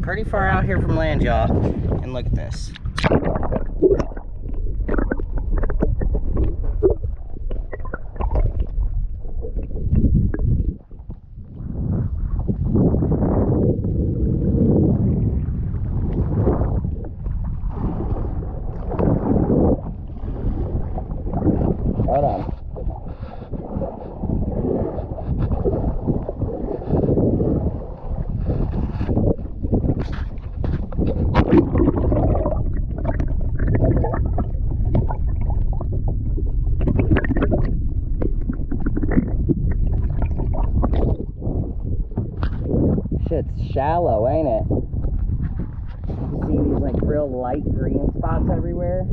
pretty far out here from land, y'all. And look at this. Hold on. Shit's shallow, ain't it? See these like real light green spots everywhere?